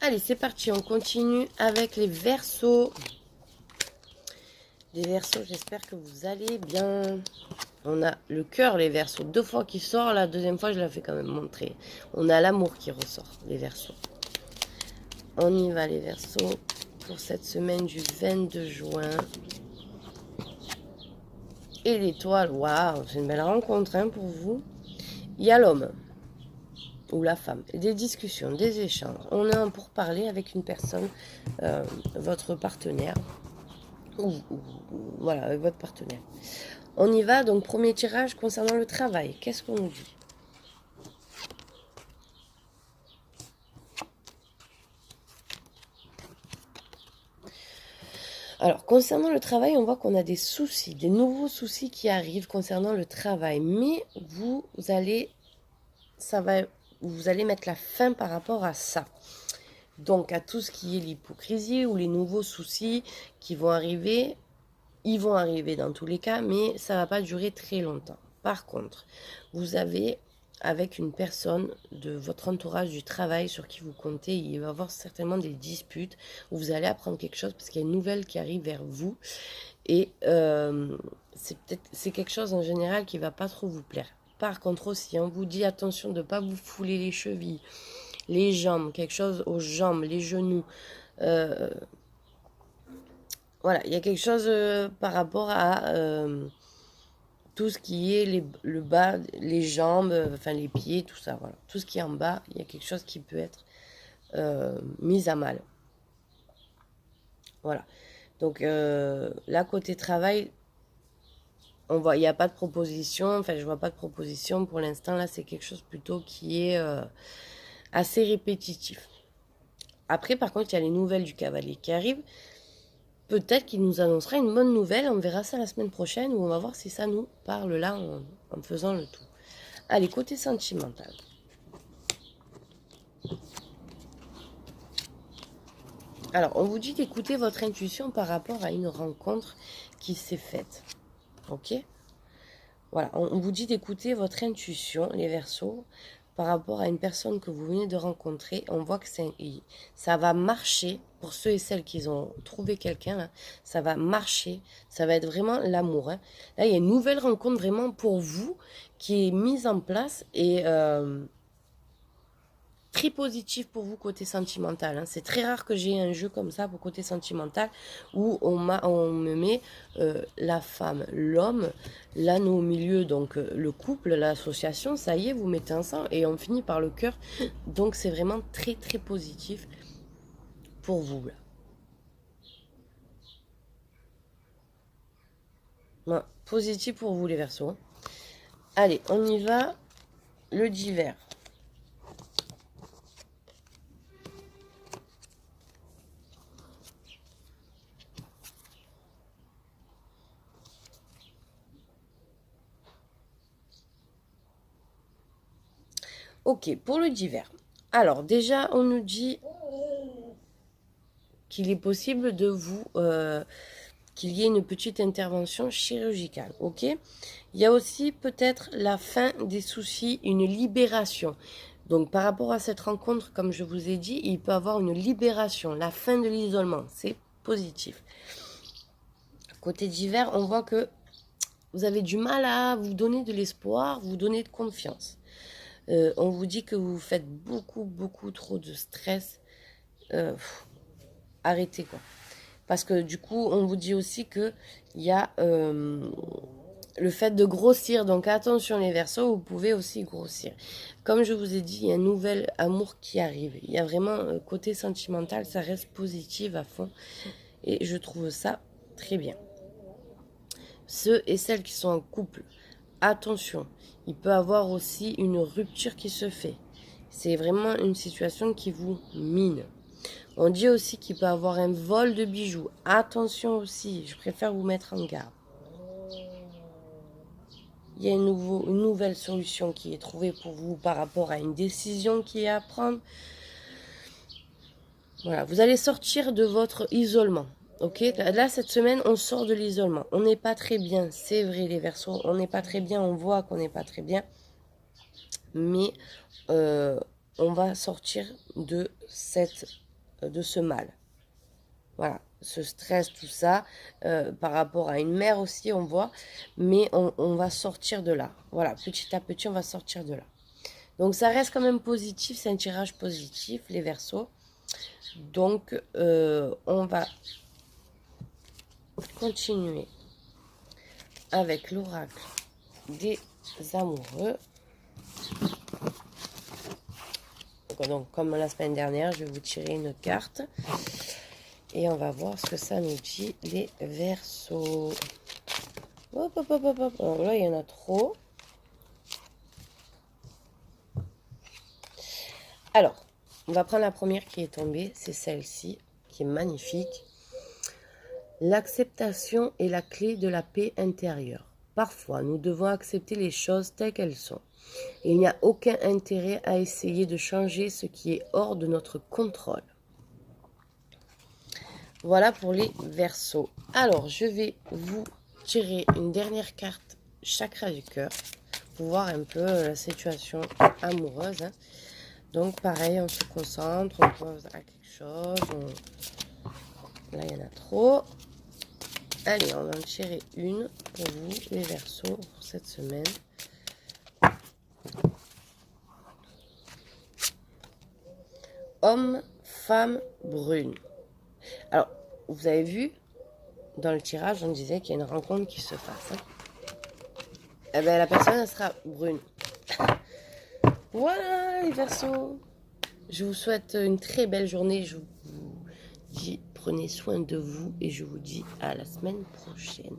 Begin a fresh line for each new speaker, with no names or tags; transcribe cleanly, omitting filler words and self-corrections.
Allez, c'est parti, on continue avec les Verseaux. Les Verseaux, j'espère que vous allez bien. On a le cœur, les Verseaux. 2 fois qui sort, la deuxième fois, je la fais quand même montrer. On a l'amour qui ressort, les Verseaux. On y va, les Verseaux, pour cette semaine du 22 juin. Et l'étoile, waouh, c'est une belle rencontre hein, pour vous. Il y a l'homme ou la femme, des discussions, des échanges. On est un pourparler avec une personne, votre partenaire. Voilà, avec votre partenaire. On y va, donc premier tirage concernant le travail. Qu'est-ce qu'on nous dit? Alors, concernant le travail, on voit qu'on a des soucis, des nouveaux soucis qui arrivent concernant le travail. Mais vous allez, vous allez mettre la fin par rapport à ça. Donc, à tout ce qui est l'hypocrisie ou les nouveaux soucis qui vont arriver, ils vont arriver dans tous les cas, mais ça ne va pas durer très longtemps. Par contre, vous avez, avec une personne de votre entourage du travail sur qui vous comptez, il va y avoir certainement des disputes où vous allez apprendre quelque chose parce qu'il y a une nouvelle qui arrive vers vous. Et c'est quelque chose en général qui ne va pas trop vous plaire. Par contre aussi, on vous dit attention de ne pas vous fouler les chevilles, les jambes, quelque chose aux jambes, les genoux. Voilà, il y a quelque chose par rapport à tout ce qui est le bas, les jambes, enfin les pieds, tout ça. Voilà. Tout ce qui est en bas, il y a quelque chose qui peut être mis à mal. Voilà. Donc là, côté travail, on voit, il n'y a pas de proposition. Enfin, je vois pas de proposition pour l'instant. Là, c'est quelque chose plutôt qui est assez répétitif. Après, par contre, il y a les nouvelles du cavalier qui arrivent. Peut-être qu'il nous annoncera une bonne nouvelle. On verra ça la semaine prochaine où on va voir si ça nous parle là en faisant le tout. Allez, côté sentimental. Alors, on vous dit d'écouter votre intuition par rapport à une rencontre qui s'est faite. Ok? Voilà, on vous dit d'écouter votre intuition, les Verseaux, par rapport à une personne que vous venez de rencontrer. On voit que ça va marcher pour ceux et celles qui ont trouvé quelqu'un. Ça va marcher, ça va être vraiment l'amour. Hein. Là, il y a une nouvelle rencontre vraiment pour vous qui est mise en place et très positif pour vous côté sentimental. Hein. C'est très rare que j'ai un jeu comme ça pour côté sentimental où on me met la femme, l'homme, l'anneau au milieu, donc le couple, l'association, ça y est, vous mettez ensemble et on finit par le cœur. Donc c'est vraiment très très positif pour vous. Là. Ouais, positif pour vous les Verseaux. Hein. Allez, on y va. Le divers. Ok, pour le divers. Alors déjà, on nous dit qu'il est possible de vous... qu'il y ait une petite intervention chirurgicale, ok? Il y a aussi peut-être la fin des soucis, une libération. Donc par rapport à cette rencontre, comme je vous ai dit, il peut y avoir une libération, la fin de l'isolement, c'est positif. Côté divers, on voit que vous avez du mal à vous donner de l'espoir, vous donner de confiance. On vous dit que vous faites beaucoup trop de stress. Arrêtez quoi. Parce que du coup, on vous dit aussi qu'il y a le fait de grossir. Donc attention les Verseaux, vous pouvez aussi grossir. Comme je vous ai dit, il y a un nouvel amour qui arrive. Il y a vraiment côté sentimental, ça reste positif à fond. Et je trouve ça très bien. Ceux et celles qui sont en couple, attention, il peut y avoir aussi une rupture qui se fait. C'est vraiment une situation qui vous mine. On dit aussi qu'il peut y avoir un vol de bijoux. Attention aussi, je préfère vous mettre en garde. Il y a une nouvelle solution qui est trouvée pour vous par rapport à une décision qui est à prendre. Voilà, vous allez sortir de votre isolement. Ok, là cette semaine on sort de l'isolement. On n'est pas très bien, c'est vrai les Verseaux, on n'est pas très bien, on voit qu'on n'est pas très bien. Mais on va sortir de cette de ce mal. Voilà, ce stress, tout ça, par rapport à une mère aussi, on voit, mais on va sortir de là. Voilà, petit à petit, on va sortir de là. Donc, ça reste quand même positif, c'est un tirage positif, les Verseaux. Donc, on va continuer avec l'oracle des amoureux. Donc, comme la semaine dernière, je vais vous tirer une carte. Et on va voir ce que ça nous dit, les Verseaux. Hop, hop, hop, hop, hop. Alors là, il y en a trop. Alors, on va prendre la première qui est tombée. C'est celle-ci, qui est magnifique. L'acceptation est la clé de la paix intérieure. Parfois, nous devons accepter les choses telles qu'elles sont. Et il n'y a aucun intérêt à essayer de changer ce qui est hors de notre contrôle. Voilà pour les Verseaux. Alors, je vais vous tirer une dernière carte chakra du cœur pour voir un peu la situation amoureuse. Hein. Donc, pareil, on se concentre, on pose à quelque chose. Là, il y en a trop. Allez, on va en tirer une pour vous, les Verseaux, pour cette semaine. Homme, femme, brune. Alors, vous avez vu, dans le tirage, on disait qu'il y a une rencontre qui se fasse. Hein. Eh bien, la personne, elle sera brune. Voilà, les Verseaux. Je vous souhaite une très belle journée. Je vous dis, prenez soin de vous et je vous dis à la semaine prochaine.